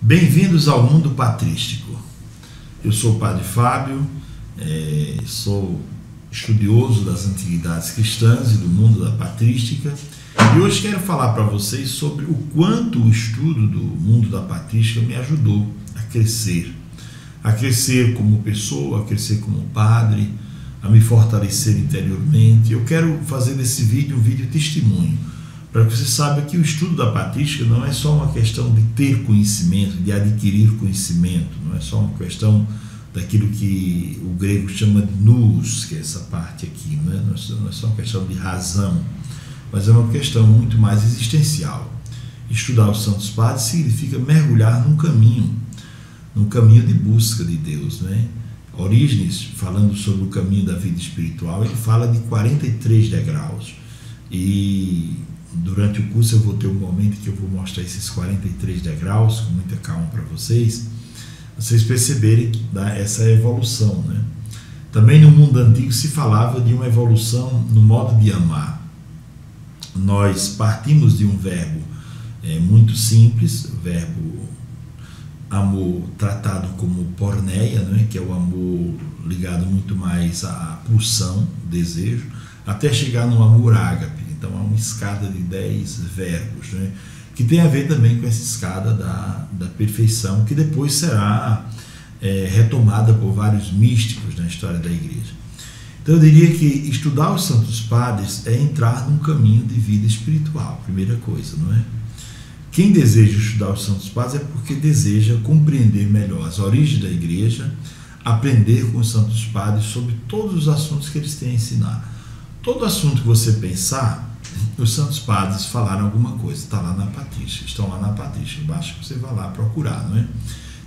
Bem-vindos ao mundo patrístico. Eu sou o Padre Fábio, sou estudioso das antiguidades cristãs e do mundo da patrística, e hoje quero falar para vocês sobre o quanto o estudo do mundo da patrística me ajudou a crescer como pessoa, a crescer como padre, a me fortalecer interiormente. Eu quero fazer desse vídeo um vídeo testemunho, para que você saiba que o estudo da patrística não é só uma questão de ter conhecimento, de adquirir conhecimento, não é só uma questão daquilo que o grego chama de nous, que é essa parte aqui, não é só uma questão de razão, mas é uma questão muito mais existencial. Estudar os Santos Padres significa mergulhar num caminho de busca de Deus, né? Orígenes, falando sobre o caminho da vida espiritual, ele fala de 43 degraus, e durante o curso eu vou ter um momento que eu vou mostrar esses 43 degraus com muita calma para vocês perceberem essa evolução, né? Também no mundo antigo se falava de uma evolução no modo de amar. Nós partimos de um verbo muito simples, o verbo amor tratado como porneia, né? Que é o amor ligado muito mais à pulsão, desejo, até chegar no amor ágape. Então há uma escada de 10 verbos, né? Que tem a ver também com essa escada da perfeição, que depois será retomada por vários místicos na história da Igreja. Então eu diria que estudar os Santos Padres é entrar num caminho de vida espiritual, primeira coisa, não é? Quem deseja estudar os Santos Padres é porque deseja compreender melhor as origens da Igreja, aprender com os Santos Padres sobre todos os assuntos que eles têm a ensinar. Todo assunto que você pensar, os Santos Padres falaram alguma coisa, está lá na patrística, estão lá na patrística, basta que você vá lá procurar, não é?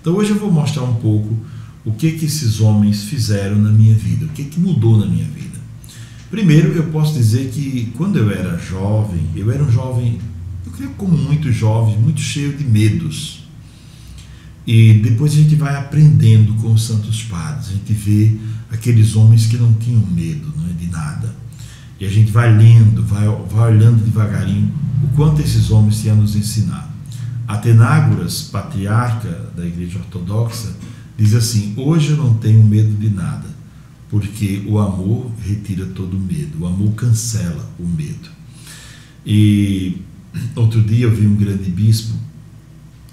Então hoje eu vou mostrar um pouco o que esses homens fizeram na minha vida, o que mudou na minha vida. Primeiro, eu posso dizer que quando eu era um jovem, eu creio como muitos jovens, muito cheio de medos. E depois a gente vai aprendendo com os Santos Padres, a gente vê aqueles homens que não tinham medo, não é, de nada. E a gente vai lendo, vai olhando devagarinho o quanto esses homens têm a nos ensinar. Atenágoras, patriarca da Igreja Ortodoxa, diz assim: hoje eu não tenho medo de nada, porque o amor retira todo o medo, o amor cancela o medo. E outro dia eu vi um grande bispo,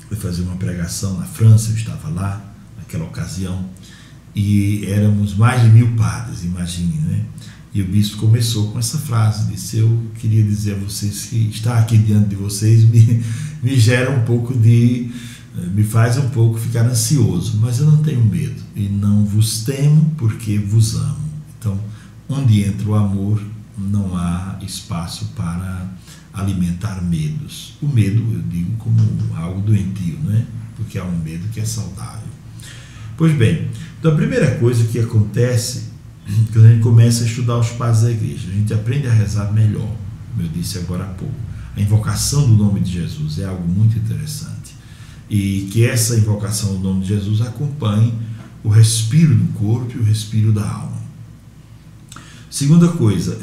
foi fazer uma pregação na França, eu estava lá naquela ocasião, e éramos mais de 1000 padres, imagine, né? E o bispo começou com essa frase, disse: eu queria dizer a vocês que estar aqui diante de vocês me gera um pouco me faz um pouco ficar ansioso, mas eu não tenho medo, e não vos temo porque vos amo. Então, onde entra o amor, não há espaço para alimentar medos. O medo, eu digo como algo doentio, né? Porque há um medo que é saudável. Pois bem, então a primeira coisa que acontece quando a gente começa a estudar os padres da Igreja, a gente aprende a rezar melhor, como eu disse agora há pouco. A invocação do nome de Jesus é algo muito interessante, e que essa invocação do nome de Jesus acompanhe o respiro do corpo e o respiro da alma. Segunda coisa,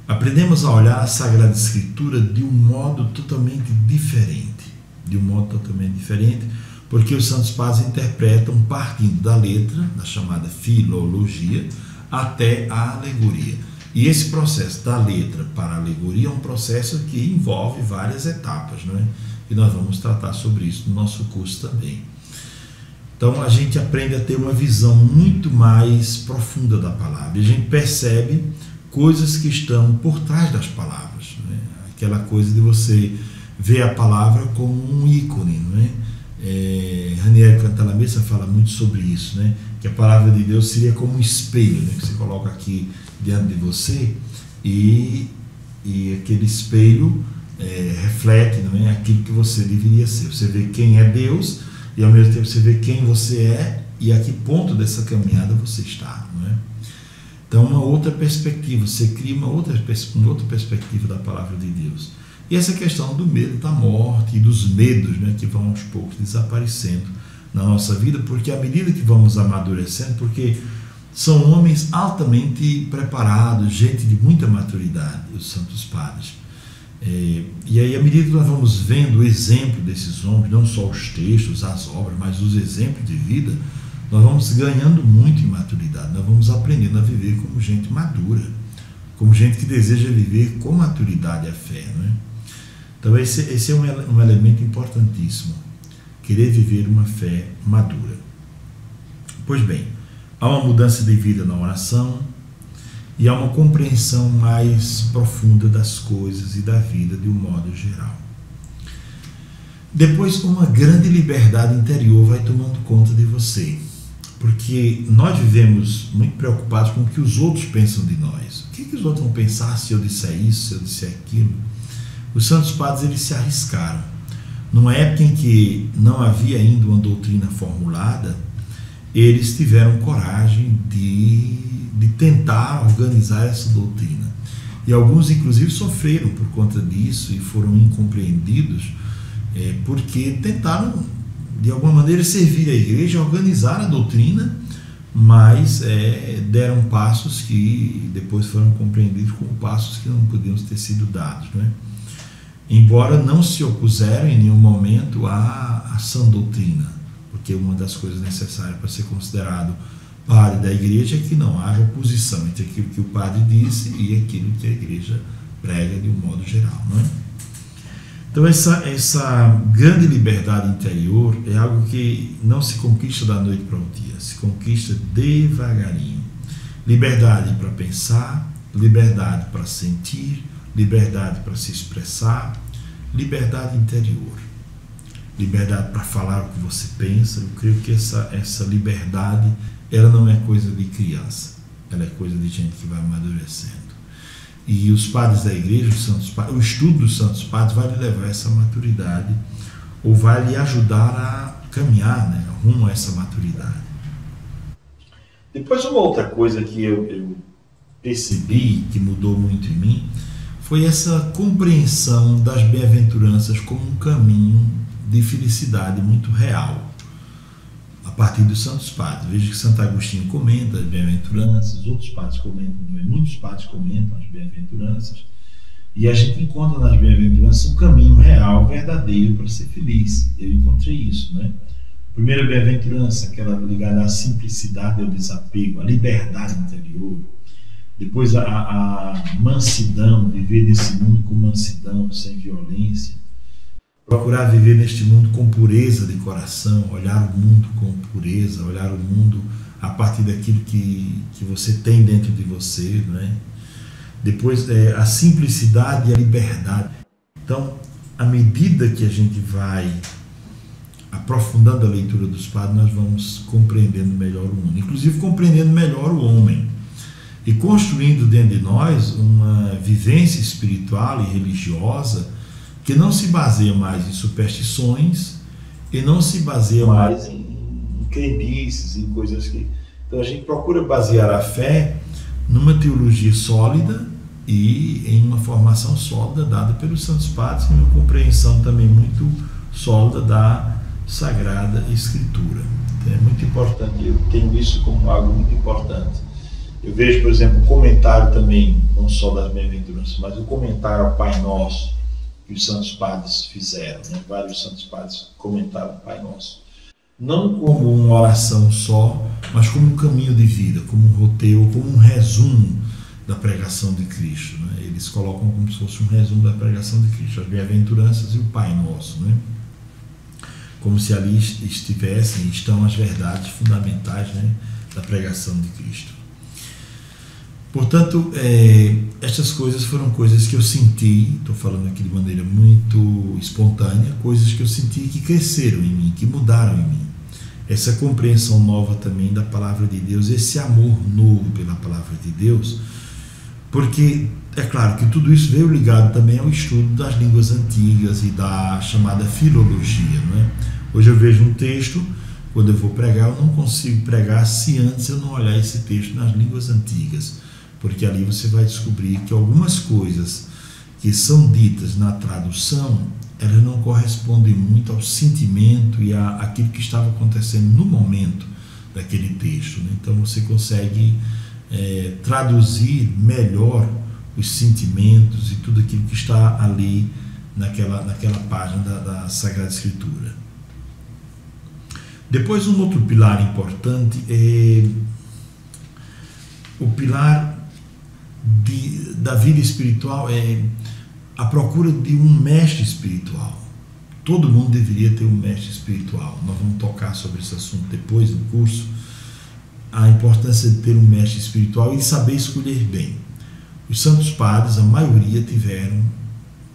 aprendemos a olhar a Sagrada Escritura de um modo totalmente diferente, porque os Santos Padres interpretam partindo da letra, da chamada filologia, até a alegoria. E esse processo da letra para a alegoria é um processo que envolve várias etapas, não é? E nós vamos tratar sobre isso no nosso curso também. Então a gente aprende a ter uma visão muito mais profunda da palavra, e a gente percebe coisas que estão por trás das palavras, não é? Aquela coisa de você ver a palavra como um ícone, não é? Ranieri Cantalamessa fala muito sobre isso, né? Que a palavra de Deus seria como um espelho, né? Que você coloca aqui diante de você, e aquele espelho reflete, não é? Aquilo que você deveria ser. Você vê quem é Deus, e ao mesmo tempo você vê quem você é e a que ponto dessa caminhada você está, não é? Então uma outra perspectiva, você cria uma outra perspectiva da palavra de Deus. E essa questão do medo da morte e dos medos, né, que vão aos poucos desaparecendo na nossa vida, porque à medida que vamos amadurecendo, porque são homens altamente preparados, gente de muita maturidade, os Santos Padres. E aí, à medida que nós vamos vendo o exemplo desses homens, não só os textos, as obras, mas os exemplos de vida, nós vamos ganhando muito em maturidade, nós vamos aprendendo a viver como gente madura, como gente que deseja viver com maturidade a fé, não é? Então esse é um elemento importantíssimo, querer viver uma fé madura. Pois bem, há uma mudança de vida na oração e há uma compreensão mais profunda das coisas e da vida de um modo geral. Depois, uma grande liberdade interior vai tomando conta de você, porque nós vivemos muito preocupados com o que os outros pensam de nós. O que os outros vão pensar se eu disser isso, se eu disser aquilo? Os santos padres, eles se arriscaram. Numa época em que não havia ainda uma doutrina formulada, eles tiveram coragem de tentar organizar essa doutrina. E alguns, inclusive, sofreram por conta disso e foram incompreendidos, porque tentaram, de alguma maneira, servir a igreja, organizar a doutrina, mas deram passos que depois foram compreendidos como passos que não podiam ter sido dados, não é? Embora não se opuseram em nenhum momento à sã doutrina, porque uma das coisas necessárias para ser considerado padre da igreja é que não haja oposição entre aquilo que o padre disse e aquilo que a igreja prega de um modo geral, não é? Então essa grande liberdade interior é algo que não se conquista da noite para o dia, se conquista devagarinho. Liberdade para pensar, liberdade para sentir, liberdade para se expressar, liberdade interior, liberdade para falar o que você pensa. Eu creio que essa liberdade, ela não é coisa de criança, ela é coisa de gente que vai amadurecendo. E os padres da igreja, o estudo dos santos padres vai lhe levar a essa maturidade, ou vai lhe ajudar a caminhar, né, rumo a essa maturidade. Depois, uma outra coisa que eu percebi que mudou muito em mim foi essa compreensão das bem-aventuranças como um caminho de felicidade muito real, a partir dos santos padres. Veja que Santo Agostinho comenta as bem-aventuranças, outros padres comentam também, muitos padres comentam as bem-aventuranças, e a gente encontra nas bem-aventuranças um caminho real, verdadeiro para ser feliz. Eu encontrei isso, né? A primeira bem-aventurança, aquela ligada à simplicidade, ao desapego, à liberdade interior. Depois a mansidão, viver nesse mundo com mansidão, sem violência. Procurar viver neste mundo com pureza de coração, olhar o mundo com pureza, olhar o mundo a partir daquilo que você tem dentro de você, né? Depois a simplicidade e a liberdade. Então, à medida que a gente vai aprofundando a leitura dos padres, nós vamos compreendendo melhor o mundo, inclusive compreendendo melhor o homem, e construindo dentro de nós uma vivência espiritual e religiosa que não se baseia mais em superstições e não se baseia mais em crendices, em coisas que... Então a gente procura basear a fé numa teologia sólida e em uma formação sólida dada pelos santos padres, e uma compreensão também muito sólida da Sagrada Escritura. Então é muito importante, eu tenho isso como algo muito importante. Eu vejo, por exemplo, o comentário também, não só das bem-aventuranças, mas o comentário ao Pai Nosso que os santos padres fizeram, né? Vários santos padres comentaram o Pai Nosso. Não como uma oração só, mas como um caminho de vida, como um roteiro, como um resumo da pregação de Cristo, né? Eles colocam como se fosse um resumo da pregação de Cristo, as bem-aventuranças e o Pai Nosso, né? Como se ali estão as verdades fundamentais, né, da pregação de Cristo. Portanto, estas coisas foram coisas que eu senti, estou falando aqui de maneira muito espontânea, coisas que eu senti que cresceram em mim, que mudaram em mim. Essa compreensão nova também da palavra de Deus, esse amor novo pela palavra de Deus, porque é claro que tudo isso veio ligado também ao estudo das línguas antigas e da chamada filologia, não é? Hoje eu vejo um texto, quando eu vou pregar, eu não consigo pregar se antes eu não olhar esse texto nas línguas antigas, porque ali você vai descobrir que algumas coisas que são ditas na tradução, elas não correspondem muito ao sentimento e àquilo que estava acontecendo no momento daquele texto, né? Então você consegue traduzir melhor os sentimentos e tudo aquilo que está ali naquela página da Sagrada Escritura. Depois, um outro pilar importante é o pilar da vida espiritual, é a procura de um mestre espiritual. Todo mundo deveria ter um mestre espiritual. Nós vamos tocar sobre esse assunto depois no curso, a importância de ter um mestre espiritual e saber escolher bem. Os santos padres, a maioria, tiveram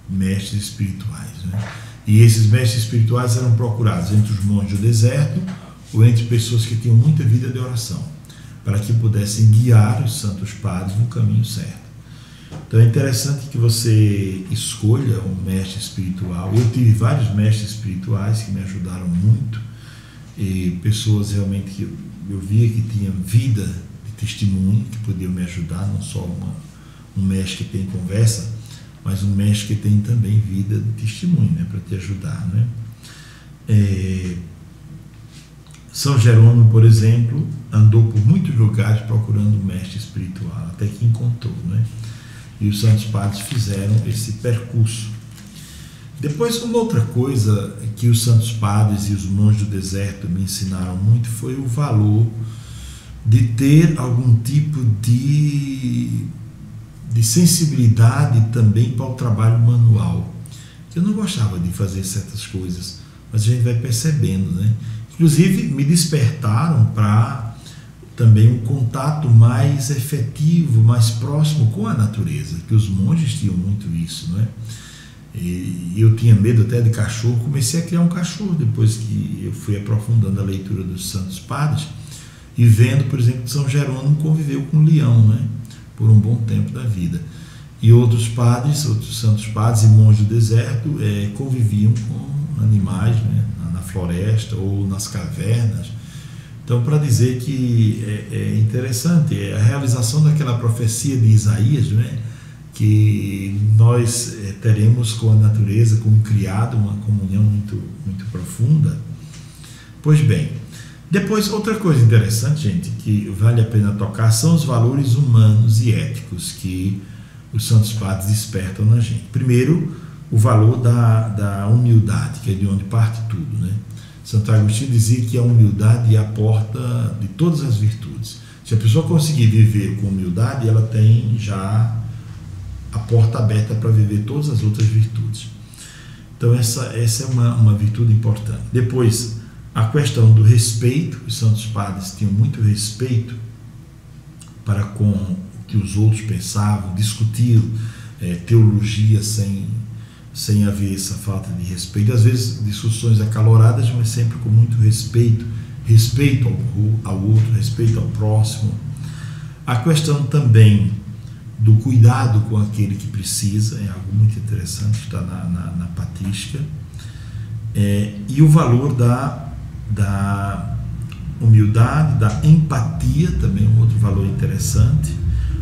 mestres espirituais, né? E esses mestres espirituais eram procurados entre os monges do deserto ou entre pessoas que tinham muita vida de oração, para que pudessem guiar os santos padres no caminho certo. Então é interessante que você escolha um mestre espiritual. Eu tive vários mestres espirituais que me ajudaram muito, e pessoas realmente que eu via que tinham vida de testemunho, que podiam me ajudar, não só um mestre que tem conversa, mas um mestre que tem também vida de testemunho, né, para te ajudar, né? São Jerônimo, por exemplo, andou por muitos lugares procurando um mestre espiritual, até que encontrou, né? E os santos padres fizeram esse percurso. Depois, uma outra coisa que os santos padres e os monges do deserto me ensinaram muito foi o valor de ter algum tipo de sensibilidade também para o trabalho manual. Eu não gostava de fazer certas coisas, mas a gente vai percebendo, né? Inclusive, me despertaram para também um contato mais efetivo, mais próximo com a natureza, que os monges tinham muito isso, não é? E eu tinha medo até de cachorro, comecei a criar um cachorro depois que eu fui aprofundando a leitura dos santos padres e vendo, por exemplo, que São Jerônimo conviveu com um leão, né, por um bom tempo da vida. E outros padres, outros santos padres e monges do deserto conviviam com animais, né, na floresta ou nas cavernas. Então, para dizer que é interessante, é a realização daquela profecia de Isaías, né, que nós teremos com a natureza, com o criado, uma comunhão muito, muito profunda. Pois bem, depois outra coisa interessante, gente, que vale a pena tocar, são os valores humanos e éticos que os santos padres despertam na gente. Primeiro, o valor da humildade, que é de onde parte tudo, né? Santo Agostinho dizia que a humildade é a porta de todas as virtudes. Se a pessoa conseguir viver com humildade, ela tem já a porta aberta para viver todas as outras virtudes. Então essa é uma virtude importante. Depois, a questão do respeito. Os santos padres tinham muito respeito para com o que os outros pensavam, discutiam teologia sem haver essa falta de respeito. Às vezes discussões acaloradas, mas sempre com muito respeito, respeito ao outro, respeito ao próximo. A questão também do cuidado com aquele que precisa, é algo muito interessante, está na patrística. E o valor da humildade, da empatia, também um outro valor interessante.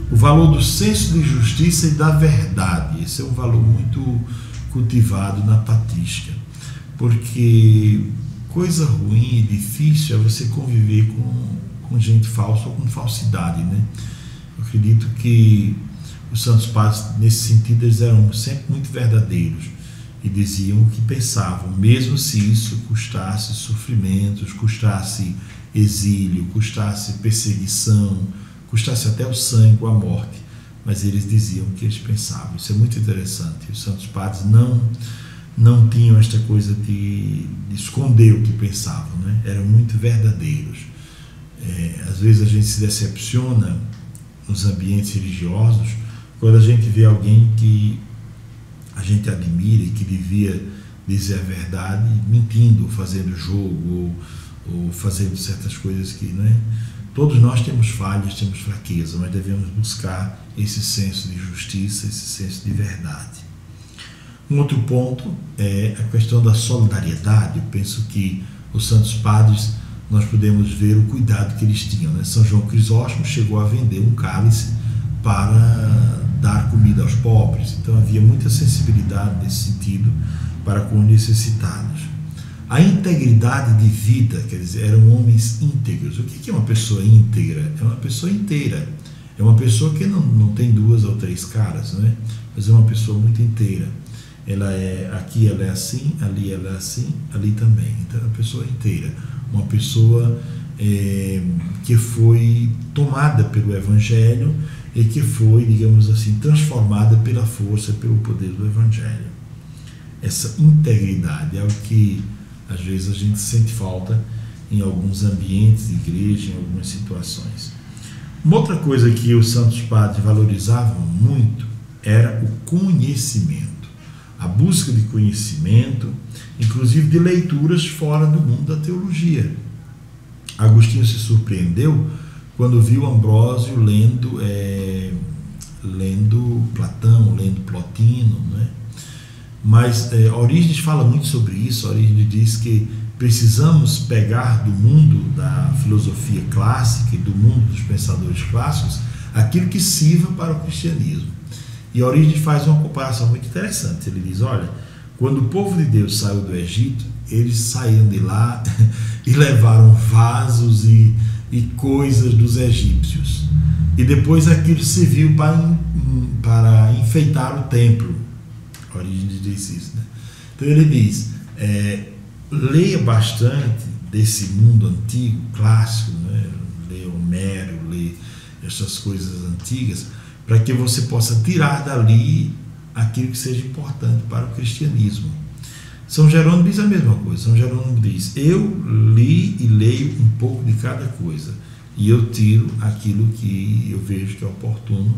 O valor do senso de justiça e da verdade, esse é um valor muito cultivado na patrística, porque coisa ruim e difícil é você conviver com gente falsa ou com falsidade, né? Eu acredito que os santos padres, nesse sentido, eles eram sempre muito verdadeiros e diziam o que pensavam, mesmo se isso custasse sofrimentos, custasse exílio, custasse perseguição, custasse até o sangue ou a morte, mas eles diziam o que eles pensavam. Isso é muito interessante. Os santos padres não tinham esta coisa de esconder o que pensavam, né? Eram muito verdadeiros. Às vezes a gente se decepciona nos ambientes religiosos quando a gente vê alguém que a gente admira e que devia dizer a verdade, mentindo, fazendo jogo ou fazendo certas coisas que, né? Todos nós temos falhas, temos fraqueza, mas devemos buscar esse senso de justiça, esse senso de verdade. Um outro ponto é a questão da solidariedade. Eu penso que os santos padres, nós podemos ver o cuidado que eles tinham, né? São João Crisóstomo chegou a vender um cálice para dar comida aos pobres, então havia muita sensibilidade nesse sentido para com os necessitados. A integridade de vida, quer dizer, eram homens íntegros. O que é uma pessoa íntegra? É uma pessoa inteira, É uma pessoa que não tem duas ou três caras, né? Mas é uma pessoa muito inteira. Aqui ela é assim, ali ela é assim, ali também. Então é uma pessoa inteira, uma pessoa que foi tomada pelo Evangelho e que foi, digamos assim, transformada pela força, pelo poder do Evangelho. Essa integridade é o que às vezes a gente sente falta em alguns ambientes de igreja, em algumas situações. Uma outra coisa que os santos padres valorizavam muito era o conhecimento, a busca de conhecimento, inclusive de leituras fora do mundo da teologia. Agostinho se surpreendeu quando viu Ambrósio lendo Platão, lendo Plotino, né? Mas Orígenes fala muito sobre isso. Orígenes diz que precisamos pegar do mundo da filosofia clássica e do mundo dos pensadores clássicos aquilo que sirva para o cristianismo. E Orígenes faz uma comparação muito interessante. Ele diz, olha, quando o povo de Deus saiu do Egito, eles saíram de lá e levaram vasos e coisas dos egípcios. E depois aquilo serviu para enfeitar o templo. Orígenes diz isso, né? Então ele diz, leia bastante desse mundo antigo, clássico, né? Leia Homero, leia essas coisas antigas, para que você possa tirar dali aquilo que seja importante para o cristianismo. São Jerônimo diz a mesma coisa. São Jerônimo diz, eu li e leio um pouco de cada coisa e eu tiro aquilo que eu vejo que é oportuno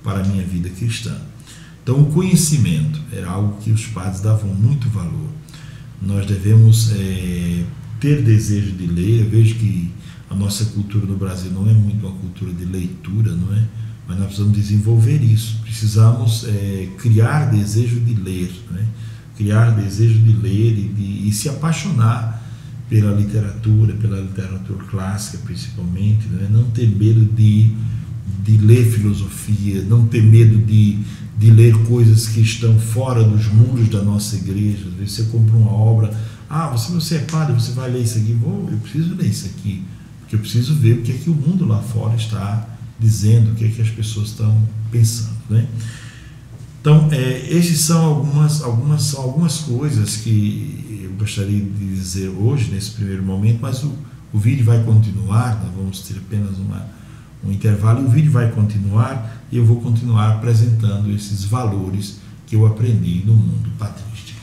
para a minha vida cristã. Então o conhecimento era algo que os padres davam muito valor. Nós devemos ter desejo de ler. Eu vejo que a nossa cultura no Brasil não é muito uma cultura de leitura, não é? Mas nós precisamos desenvolver isso. Precisamos criar desejo de ler, né? Criar desejo de ler e se apaixonar pela literatura clássica principalmente, né? Não ter medo de ler filosofia, não ter medo de ler coisas que estão fora dos muros da nossa igreja. Às vezes você compra uma obra, você é padre, você vai ler isso aqui. Eu preciso ler isso aqui, porque eu preciso ver o que é que o mundo lá fora está dizendo, o que é que as pessoas estão pensando, né? Então, esses são algumas coisas que eu gostaria de dizer hoje, nesse primeiro momento, mas o vídeo vai continuar. Nós vamos ter apenas um intervalo e o vídeo vai continuar e eu vou continuar apresentando esses valores que eu aprendi no mundo patrístico.